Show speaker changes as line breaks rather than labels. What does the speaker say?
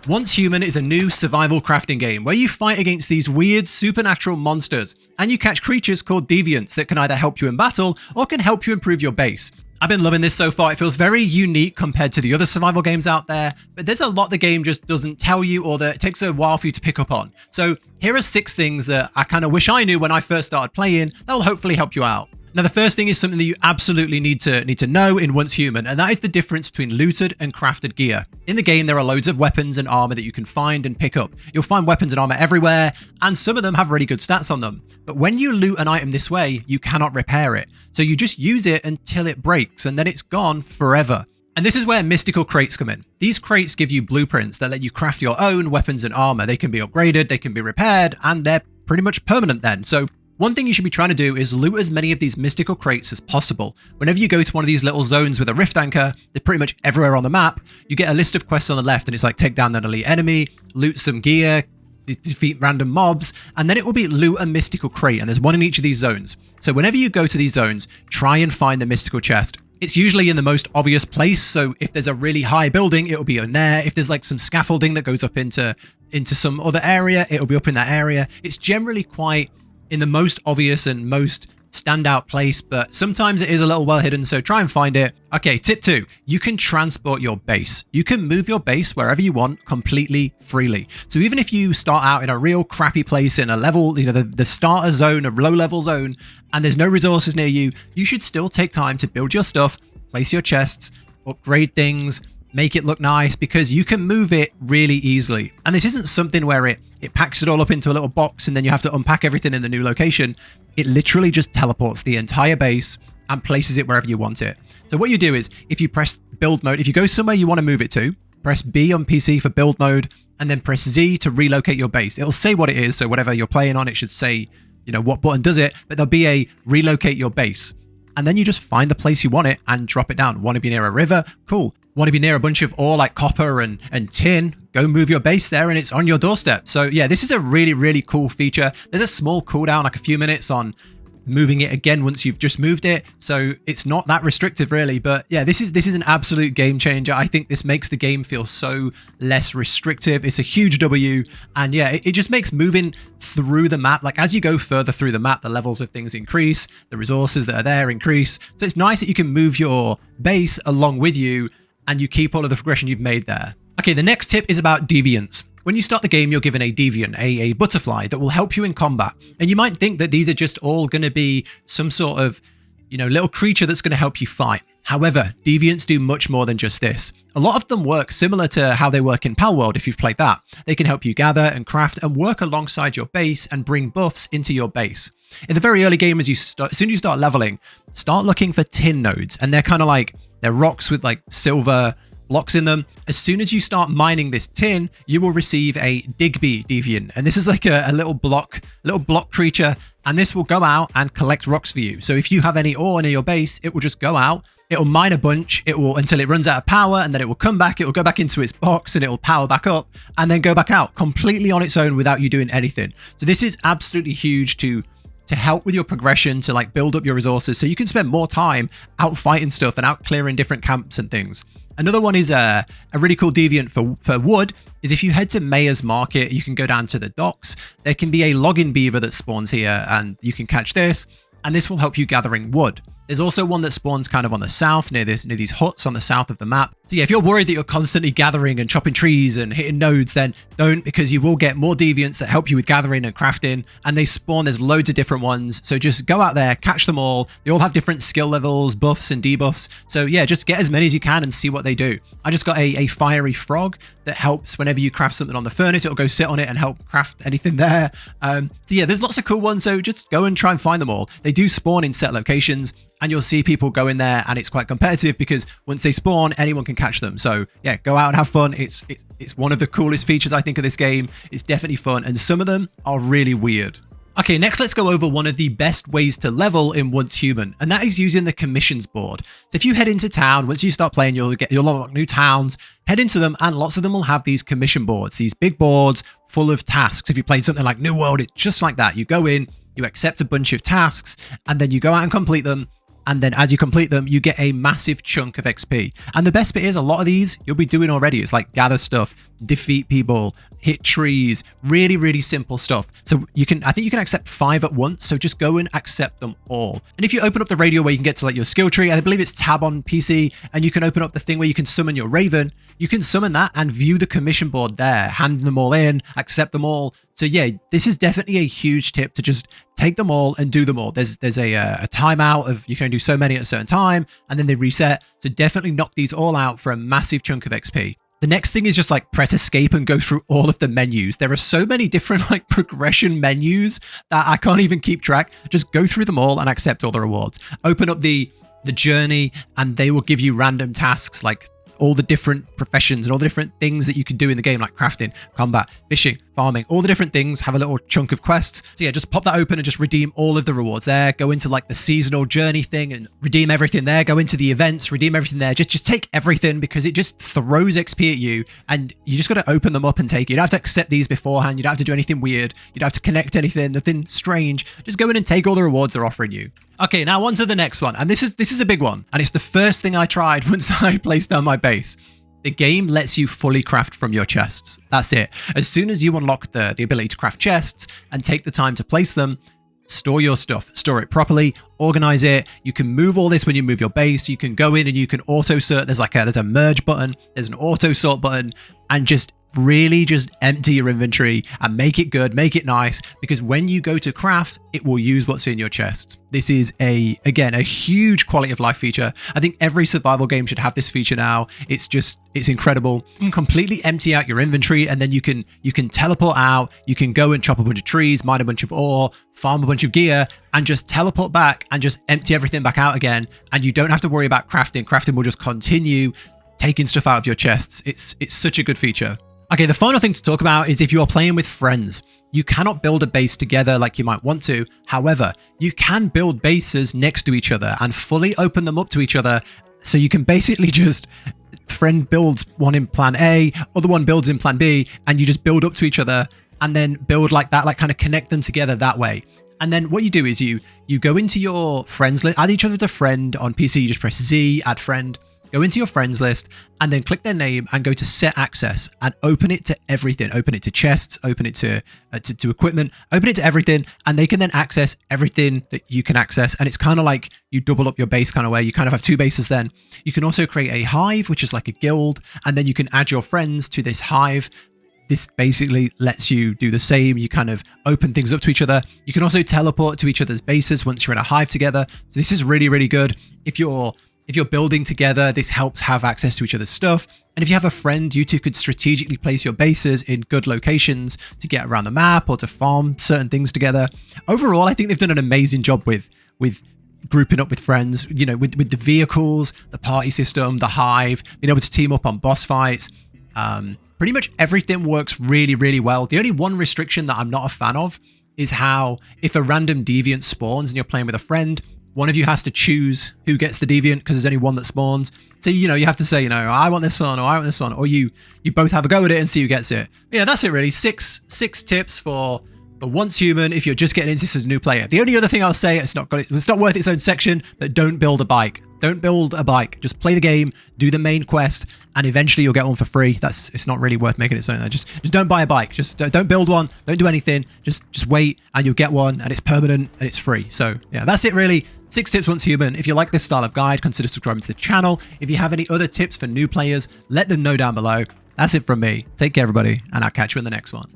Once Human is a new survival crafting game where you fight against these weird supernatural monsters, and you catch creatures called Deviants that can either help you in battle or can help you improve your base. I've been loving this so far. It feels very unique compared to the other survival games out there, but there's a lot the game just doesn't tell you or that it takes a while for you to pick up on. So here are 6 things that I kind of wish I knew when I first started playing that will hopefully help you out. Now, the first thing is something that you absolutely need to know in Once Human, and that is the difference between looted and crafted gear. In the game, there are loads of weapons and armor that you can find and pick up. You'll find weapons and armor everywhere, and some of them have really good stats on them. But when you loot an item this way, you cannot repair it. So you just use it until it breaks, and then it's gone forever. And this is where mystical crates come in. These crates give you blueprints that let you craft your own weapons and armor. They can be upgraded, they can be repaired, and they're pretty much permanent then. So one thing you should be trying to do is loot as many of these mystical crates as possible. Whenever you go to one of these little zones with a rift anchor, they're pretty much everywhere on the map, you get a list of quests on the left and it's like take down an elite enemy, loot some gear, defeat random mobs, and then it will be loot a mystical crate, and there's one in each of these zones. So whenever you go to these zones, try and find the mystical chest. It's usually in the most obvious place, so if there's a really high building, it'll be in there. If there's like some scaffolding that goes up into some other area, it'll be up in that area. It's generally quite in the most obvious and most standout place, but sometimes it is a little well hidden, so try and find it. Okay, tip 2, you can transport your base. You can move your base wherever you want completely freely. So even if you start out in a real crappy place in a level, the starter zone, a low level zone, and there's no resources near you, you should still take time to build your stuff, place your chests, upgrade things, make it look nice, because you can move it really easily. And this isn't something where it packs it all up into a little box and then you have to unpack everything in the new location. It literally just teleports the entire base and places it wherever you want it. So what you do is, if you press build mode, if you go somewhere you want to move it to, press B on PC for build mode, and then press Z to relocate your base. It'll say what it is, so whatever you're playing on, it should say, what button does it, but there'll be a relocate your base. And then you just find the place you want it and drop it down. Want to be near a river? Cool. Want to be near a bunch of ore like copper and tin? Go move your base there and it's on your doorstep. So yeah, this is a really, really cool feature. There's a small cooldown, like a few minutes on moving it again once you've just moved it. So it's not that restrictive really, but yeah, this is an absolute game changer. I think this makes the game feel so less restrictive. It's a huge W, and yeah, it just makes moving through the map, like as you go further through the map, the levels of things increase, the resources that are there increase. So it's nice that you can move your base along with you and you keep all of the progression you've made there. Okay, the next tip is about Deviants. When you start the game, you're given a Deviant, a butterfly that will help you in combat. And you might think that these are just all going to be some sort of, little creature that's going to help you fight. However, Deviants do much more than just this. A lot of them work similar to how they work in Palworld if you've played that. They can help you gather and craft and work alongside your base and bring buffs into your base. In the very early game, as soon as you start leveling, start looking for tin nodes, and they're kind of like, they're rocks with like silver blocks in them. As soon as you start mining this tin, you will receive a Digby Deviant, and this is like a little block creature, and this will go out and collect rocks for you. So if you have any ore near your base, it will just go out, it'll mine a bunch, until it runs out of power, and then it will come back, it will go back into its box, and it will power back up, and then go back out completely on its own without you doing anything. So this is absolutely huge to help with your progression, to like build up your resources so you can spend more time out fighting stuff and out clearing different camps and things. Another one is a really cool deviant for wood is if you head to Mayor's Market, you can go down to the docks. There can be a logging beaver that spawns here and you can catch this, and this will help you gathering wood. There's also one that spawns kind of on the south near these huts on the south of the map. So yeah, if you're worried that you're constantly gathering and chopping trees and hitting nodes, then don't, because you will get more deviants that help you with gathering and crafting, and they spawn. There's loads of different ones. So just go out there, catch them all. They all have different skill levels, buffs and debuffs. So yeah, just get as many as you can and see what they do. I just got a fiery frog that helps whenever you craft something on the furnace, it'll go sit on it and help craft anything there. So yeah, there's lots of cool ones. So just go and try and find them all. They do spawn in set locations, and you'll see people go in there, and it's quite competitive because once they spawn, anyone can catch them. So yeah, go out and have fun. It's one of the coolest features I think of this game. It's definitely fun, and some of them are really weird. Okay, next let's go over one of the best ways to level in Once Human, and that is using the commissions board. So if you head into town, once you start playing, you'll unlock new towns, head into them, and lots of them will have these commission boards, these big boards full of tasks. If you played something like New World, it's just like that. You go in, you accept a bunch of tasks, and then you go out and complete them. And then as you complete them, you get a massive chunk of XP. And the best bit is a lot of these you'll be doing already. It's like gather stuff, defeat people, hit trees, really, really simple stuff. So I think you can accept 5 at once. So just go and accept them all. And if you open up the radio where you can get to like your skill tree, I believe it's tab on PC, and you can open up the thing where you can summon your Raven, you can summon that and view the commission board there, hand them all in, accept them all. So yeah, this is definitely a huge tip to just take them all and do them all. There's a timeout of you can do so many at a certain time, and then they reset. So definitely knock these all out for a massive chunk of XP. The next thing is just like press escape and go through all of the menus. There are so many different like progression menus that I can't even keep track. Just go through them all and accept all the rewards. Open up the journey and they will give you random tasks like all the different professions and all the different things that you can do in the game, like crafting, combat, fishing, farming, all the different things have a little chunk of quests. So yeah, just pop that open and just redeem all of the rewards there. Go into like the seasonal journey thing and redeem everything there. Go into the events, redeem everything there. Just take everything because it just throws XP at you, and you just got to open them up and take it. You don't have to accept these beforehand. You don't have to do anything weird. You don't have to connect anything, nothing strange. Just go in and take all the rewards they're offering you. Okay, now on to the next one. And this is a big one. And it's the first thing I tried once I placed down my base. The game lets you fully craft from your chests. That's it. As soon as you unlock the ability to craft chests and take the time to place them, store your stuff, store it properly, organize it. You can move all this when you move your base. You can go in and you can auto sort. There's a merge button. There's an auto sort button, and just really just empty your inventory and make it good, make it nice, because when you go to craft, it will use what's in your chest. This is again, a huge quality of life feature. I think every survival game should have this feature now. It's incredible. You can completely empty out your inventory, and then you can teleport out. You can go and chop a bunch of trees, mine a bunch of ore, farm a bunch of gear, and just teleport back and just empty everything back out again. And you don't have to worry about crafting. Crafting will just continue taking stuff out of your chests. It's such a good feature. Okay, the final thing to talk about is if you are playing with friends. You cannot build a base together like you might want to. However, you can build bases next to each other and fully open them up to each other. So you can basically just friend builds one in plan A, other one builds in plan B, and you just build up to each other and then build like that, like kind of connect them together that way. And then what you do is you go into your friends list, add each other as a friend. On PC, you just press Z, add friend. Go into your friends list and then click their name and go to set access and open it to everything. Open it to chests, open it to equipment, open it to everything, and they can then access everything that you can access. And it's kind of like you double up your base kind of way. You kind of have 2 bases then. You can also create a hive, which is like a guild, and then you can add your friends to this hive. This basically lets you do the same. You kind of open things up to each other. You can also teleport to each other's bases once you're in a hive together. So this is really, really good. If you're building together, this helps have access to each other's stuff. And if you have a friend, you two could strategically place your bases in good locations to get around the map or to farm certain things together. Overall, I think they've done an amazing job with grouping up with friends, you know, with the vehicles, the party system, the hive, being able to team up on boss fights. Pretty much everything works really, really well. The only one restriction that I'm not a fan of is how if a random deviant spawns and you're playing with a friend, one of you has to choose who gets the deviant because there's only one that spawns. So, you know, you have to say, you know, I want this one or I want this one, or you both have a go at it and see who gets it. But yeah, that's it really. Six tips for once human if you're just getting into this as a new player. The only other thing I'll say, it's not worth its own section, but don't build a bike. Don't build a bike. Just play the game, do the main quest, and eventually you'll get one for free. It's not really worth making its own. Just don't buy a bike. Just don't build one. Don't do anything. Just wait and you'll get one, and it's permanent and it's free. So yeah, that's it really. 6 tips once human. If you like this style of guide, consider subscribing to the channel. If you have any other tips for new players, let them know down below. That's it from me. Take care, everybody, and I'll catch you in the next one.